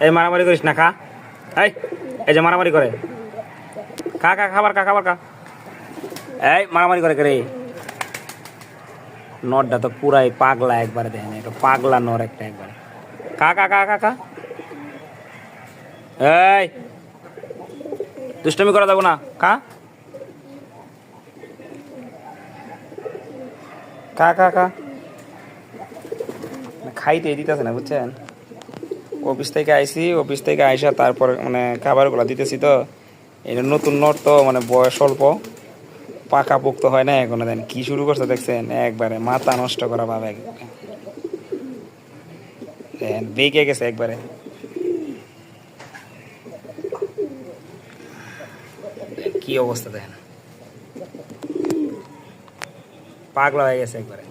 এই মারামারি করিস না, খা। এই যে মারামারি করে, খা খা খাবার খা, খাবার খা। এই মারামারি করে রে, নরটা তো পুরাই পাগলা একবারে, দেখেন একটা পাগলা নর একটা একবারে। খা খা খা খা খা। এই দুষ্টমি করা যাবো না, খা খা খা খা। খাইতে দিতেছে না, বুঝছেন? অফিস থেকে আইসি, অফিস থেকে আইসা তারপর মানে খাবারগুলো দিতেছি। তো এটা নতুন নর তো, মানে বয়স অল্প, পাকা পোক্ত হয় না এখনো। দেন কি শুরু করছে দেখছেন, একবারে মাথা নষ্ট করা ভাবে, বেঁকে গেছে একবারে। কি অবস্থা দেখেন, পাগলা হয়ে গেছে একবারে।